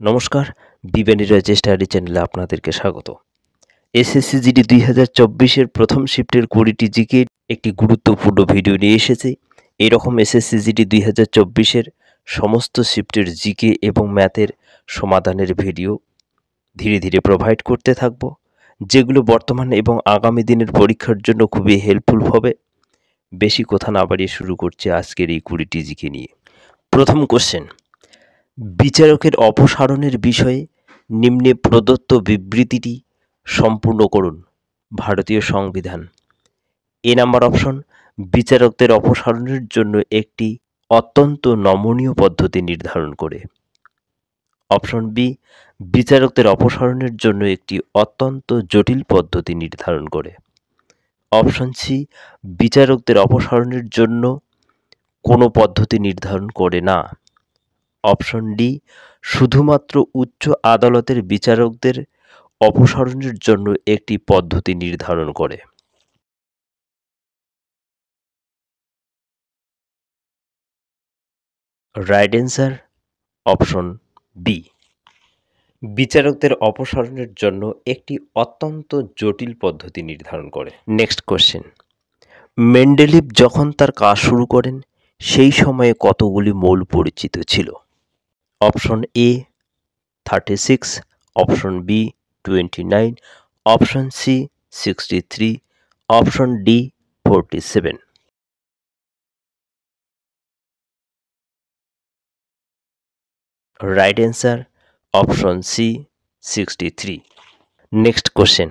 নমস্কার, বিজ্ঞানী রয়েছে স্টাডি চ্যানেলে আপনাদেরকে স্বাগত। এসএসসি জিডি 2024-এর প্রথম শিফটের 20টি জিকে একটি গুরুত্বপূর্ণ ভিডিও নিয়ে এসেছি। এইরকম এসএসসি জিডি 2024-এর সমস্ত শিফটের জিকে এবং ম্যাথের সমাধানের ভিডিও ধীরে ধীরে প্রোভাইড করতে থাকব, যেগুলো বর্তমান এবং আগামী দিনের পরীক্ষার জন্য খুবই হেল্পফুল হবে। বেশি কথা না বাড়িয়ে শুরু করছি আজকের এই 20টি জিকে নিয়ে। প্রথম কোশ্চেন, বিচারকের অপসারণের বিষয়ে নিম্নে প্রদত্ত বিবৃতিটি সম্পূর্ণ করুন। ভারতীয় সংবিধান। এ নাম্বার অপশন, বিচারকদের অপসারণের জন্য একটি অত্যন্ত নমনীয় পদ্ধতি নির্ধারণ করে। অপশন বি, বিচারকদের অপসারণের জন্য একটি অত্যন্ত জটিল পদ্ধতি নির্ধারণ করে। অপশন সি, বিচারকদের অপসারণের জন্য কোনো পদ্ধতি নির্ধারণ করে না। অপশন ডি, শুধুমাত্র উচ্চ আদালতের বিচারকদের অপসারণের জন্য একটি পদ্ধতি নির্ধারণ করে। রাইট অ্যান্সার অপশন বি, বিচারকদের অপসারণের জন্য একটি অত্যন্ত জটিল পদ্ধতি নির্ধারণ করে। নেক্সট কোশ্চেন, মেন্ডেলিভ যখন তার কাজ শুরু করেন সেই সময়ে কতগুলি মৌল পরিচিত ছিল? Option A 36, option B 29, option C 63, option D 47। Right answer option C 63। Next question,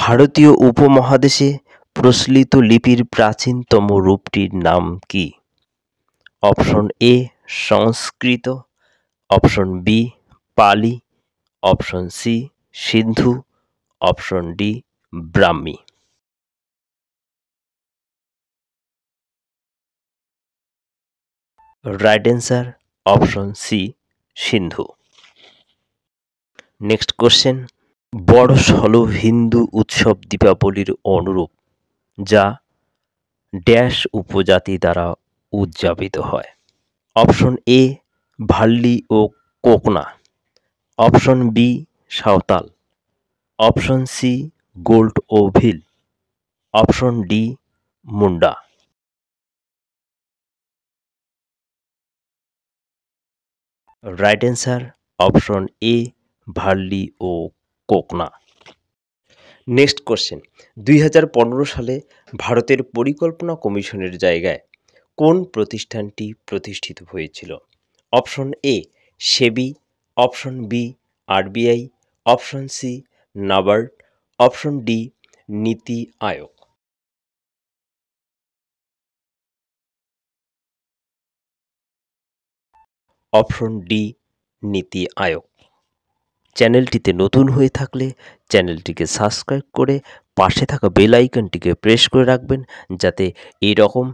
ভারতীয় উপমহাদেশে প্রচলিত লিপির প্রাচীনতম রূপটির নাম কি? Option A Sanskrit, option B Pali, option C Sindhu, option D Brahmi. Right answer option C Sindhu. Next question, বড়স হল হিন্দু উৎসব দীপাবলির অনুরূপ, যা ড্যাশ উপজাতি দ্বারা উদযাপিত হয়। অপশন এ ভাল্লি ও Kokna, option B Santhal, option C Gond ও Bhil, option D Munda. Right answer option A Valli ও কোকনা। নেক্সট কোশ্চেন, 2015 সালে ভারতের পরিকল্পনা কমিশনের জায়গায় কোন প্রতিষ্ঠানটি প্রতিষ্ঠিত হয়েছিল? Option A SEBI, option B RBI, option C NABARD, option D NITI Aayog. Option D NITI আয়োগ। চ্যানেলটিতে নতুন হয়ে থাকলে চ্যানেলটিকে সাবস্ক্রাইব করে পাশে থাকা বেল আইকনটিকে প্রেস করে রাখবেন, যাতে এই রকম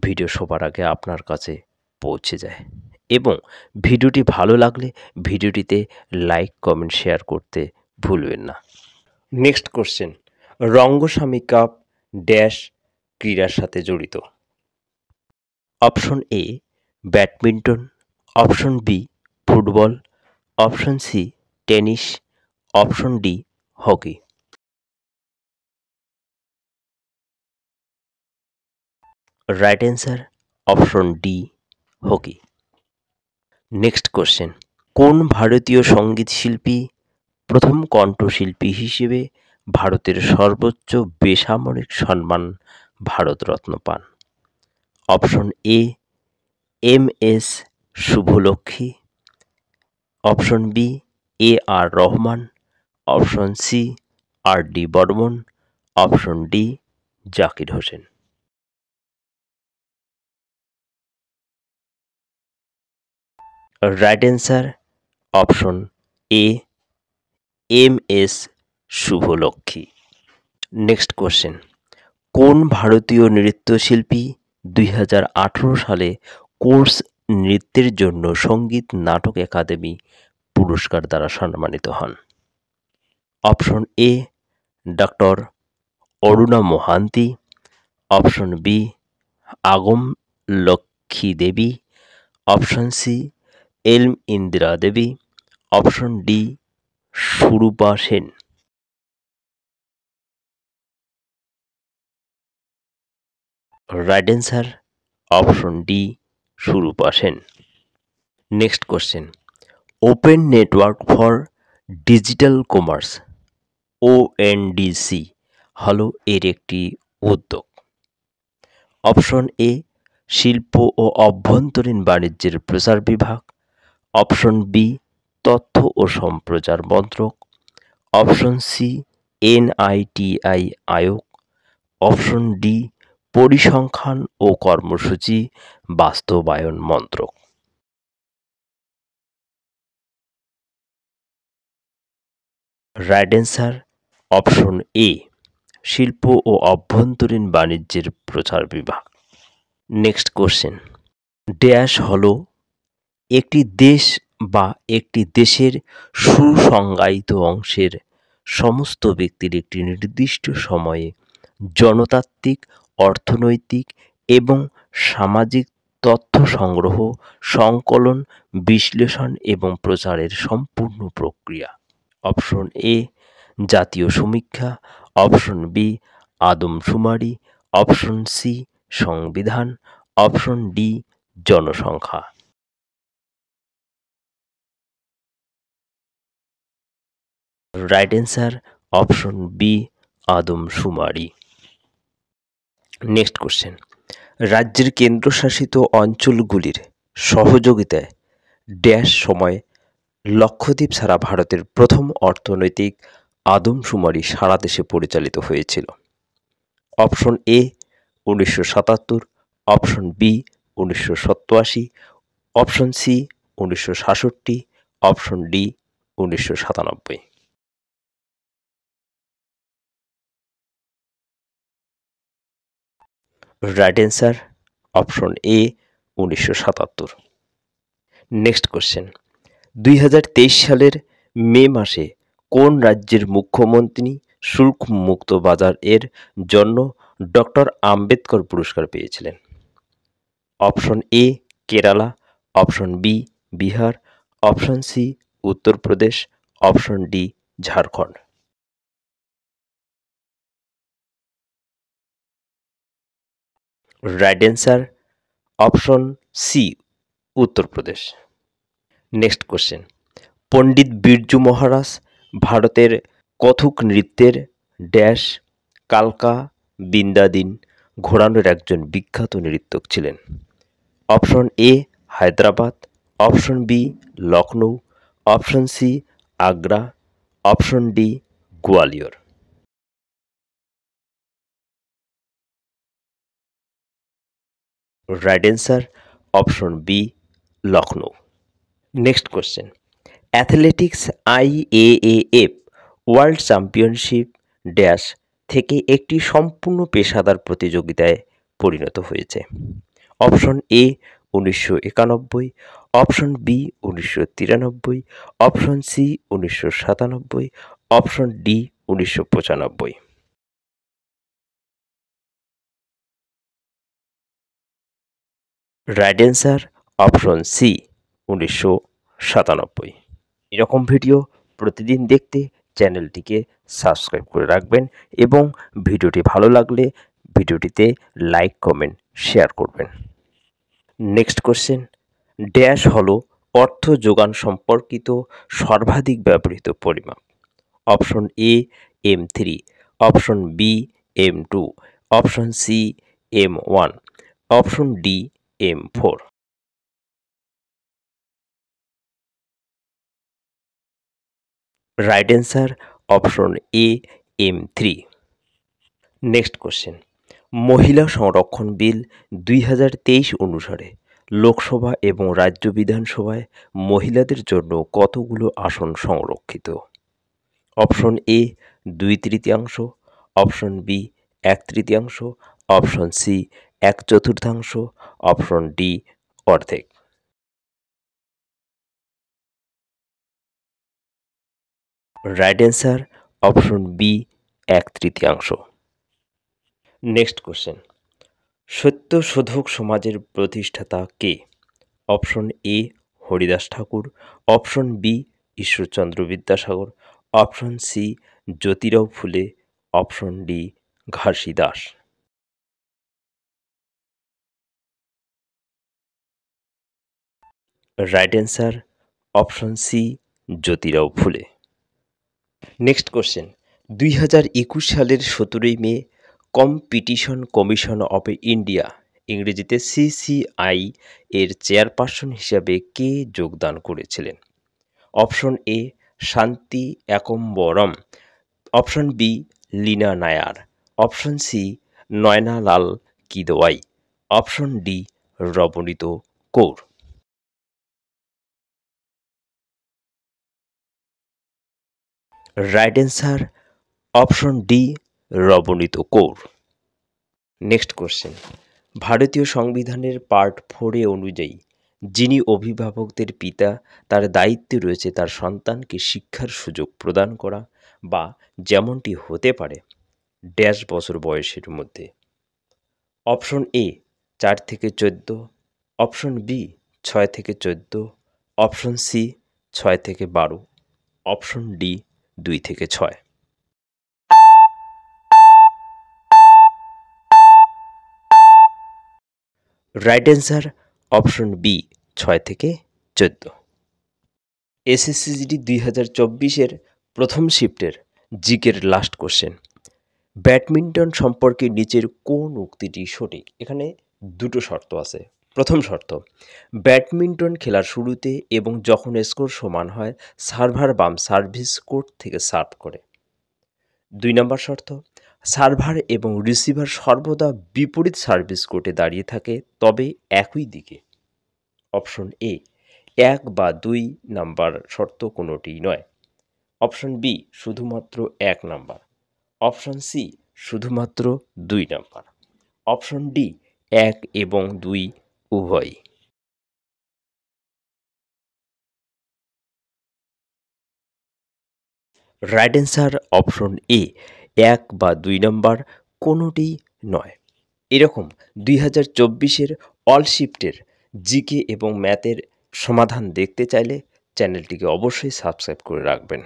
ভিডিও সবার আগে আপনার কাছে পৌঁছে যায়। এবং ভিডিওটি ভালো লাগলে ভিডিওটিতে লাইক কমেন্ট শেয়ার করতে ভুলবেন না। Next question, Rangaswamy cup dash ক্রীড়ার সাথে জড়িত? Option A badminton, option B football, option C tennis, option D hockey. Right answer option D hockey. Next question, কোন ভারতীয় সঙ্গীত শিল্পী প্রথম কণ্ঠশিল্পী হিসেবে ভারতের সর্বোচ্চ বেসামরিক সম্মান ভারতরত্ন পান? Option A M S Subbulakshmi, option B A R Rahman, option C R D Burman, option D Zakir Hussain. Right answer option A M S Subbulakshmi. Next question, কোন ভারতীয় নৃত্যশিল্পী 2018 সালে কোর্স নৃত্যের জন্য সঙ্গীত নাটক একাডেমি পুরস্কার দ্বারা সম্মানিত হন? Option A doctor Aruna Mohanty, option B Agam Lakshmi Devi, option C Elam Indira Devi, option D Surupa Sen. Right answer option D Surupa Sen. Next question, open network for digital commerce ONDC হলো এর একটি উদ্যোগ। অপশন এ শিল্প ও অভ্যন্তরীণ বাণিজ্যের প্রচার বিভাগ, অপশন বি তথ্য ও সম্প্রচার মন্ত্রক, অপশন সি এনআইটিআই আয়োগ, অপশন ডি পরিসংখ্যান ও কর্মসূচি বাস্তবায়ন মন্ত্রক। রাইট অ্যান্সার অপশন এ শিল্প ও অভ্যন্তরীণ বাণিজ্যের প্রচার বিভাগ। নেক্সট কোশ্চেন, ড্যাশ হলো একটি দেশ বা একটি দেশের সুসংজ্ঞায়িত অংশের সমস্ত ব্যক্তির একটি নির্দিষ্ট সময়ে জনতাত্ত্বিক, অর্থনৈতিক এবং সামাজিক তথ্য সংগ্রহ, সংকলন, বিশ্লেষণ এবং প্রচারের সম্পূর্ণ প্রক্রিয়া। অপশন এ জাতীয় সমীক্ষা, অপশন বি আদমশুমারি, অপশন সি সংবিধান, অপশন ডি জনসংখ্যা। রাইট অ্যান্সার অপশন বি আদমশুমারি। নেক্সট কোশ্চেন, রাজ্যের কেন্দ্রশাসিত অঞ্চলগুলির সহযোগিতায় ড্যাশ সময় লক্ষদ্বীপ ছাড়া ভারতের প্রথম অর্থনৈতিক আদমশুমারি সারা দেশে পরিচালিত হয়েছিল। Option A 1977, option B 1987, option C 1966, option D 1997। Right answer option A 1977। Next question, 2023 সালের মে মাসে কোন রাজ্যের মুখ্যমন্ত্রী শুল্ক মুক্ত বাজার এর জন্য ডক্টর আম্বেদকর পুরস্কার পেয়েছিলেন? Option A Kerala, option B Bihar, option C Uttar Pradesh, option D Jharkhand. Right answer option C Uttar Pradesh. Next question, Pandit Birju Maharaj ভারতের কথক নৃত্যের ড্যাশ কালকা বিন্দাদিন ঘোরানোর একজন বিখ্যাত নৃত্যক ছিলেন। Option A Hyderabad, option B Lucknow, option C Agra, option D Gwalior. Right answer option B Lucknow. Next question, athletics IAAF world championship dash থেকে একটি সম্পূর্ণ পেশাদার প্রতিযোগিতায় পরিণত হয়েছে। Option A 1991, option B 1993, option C 1997, option D 1995। Right answer option C 1997। এরকম video প্রতিদিন দেখতে চ্যানেলটিকে সাবস্ক্রাইব করে রাখবেন এবং ভিডিওটি ভালো লাগলে ভিডিওটিতে লাইক, কমেন্ট, শেয়ার করবেন। নেক্সট কোশ্চেন, ড্যাশ হলো অর্থ যোগান সম্পর্কিত সর্বাধিক ব্যবহৃত পরিমাপ। Option A M3, option B M2, option C M1, option D M4। Right answer option A M3। Next question, মহিলা সংরক্ষণ বিল 2023 অনুসারে লোকসভা এবং রাজ্য বিধানসভায় মহিলাদের জন্য কতগুলো আসন সংরক্ষিত? Option A 2/3, option B 1/3, option C 1/4, option D অর্ধেক। Right answer option B 1/3। Next question, Satyashodhak সমাজের প্রতিষ্ঠাতা কে? Option A Haridas Thakur, option B Ishwarchandra Vidyasagar, option C Jyotirao Phule, option D Ghasidas. Right answer option C Jyotirao Phule. Next question, 2021 সালের 17 May competition commission of India, ইংরেজিতে CCI এর chairperson হিসাবে কে যোগদান করেছিলেন? Option A Shanti একম্বরম, option B Leena Nair, option C Nayanalal Kidwai, option D Ravneet Kaur. Right answer option D Ravneet Kaur. Next question, ভারতীয় সংবিধানের part 4 অনুযায়ী যিনি অভিভাবকদের পিতা, তার দায়িত্বে রয়েছে তার সন্তানকে শিক্ষার সুযোগ প্রদান করা, বা যেমনটি হতে পারে ড্যাশ বছর বয়সের মধ্যে। অপশন এ 4 থেকে 14, অপশন বি 6 থেকে 14, অপশন সি 6 থেকে 12, অপশন ডি 2 থেকে 6। রাইট অ্যান্সার অপশন বি 6 থেকে 14। এসএসসিজিডি 2024-এর প্রথম শিফটের জিকের লাস্ট কোশ্চেন, ব্যাডমিন্টন সম্পর্কে নিচের কোন উক্তিটি সঠিক? এখানে দুটো শর্ত আছে। প্রথম শর্ত, ব্যাডমিন্টন খেলার শুরুতে এবং যখন স্কোর সমান হয় সার্ভার বাম সার্ভিস কোর্ট থেকে সার্ভ করে। 2 নম্বর শর্ত, সার্ভার এবং রিসিভার সর্বদা বিপরীত সার্ভিস কোর্টে দাঁড়িয়ে থাকে, তবে একই দিকে। অপশন এ 1 বা 2 নাম্বার শর্ত কোনোটিই নয়, অপশন বি শুধুমাত্র 1 নাম্বার, অপশন সি শুধুমাত্র 2 নাম্বার, অপশন ডি 1 এবং 2 উভয়। রাইট অ্যান্সার অপশন এ 1 বা 2 নাম্বার কোনোটি নয়। এরকম 2024-এর অল শিফটের জিকে এবং ম্যাথের সমাধান দেখতে চাইলে চ্যানেলটিকে অবশ্যই সাবস্ক্রাইব করে রাখবেন।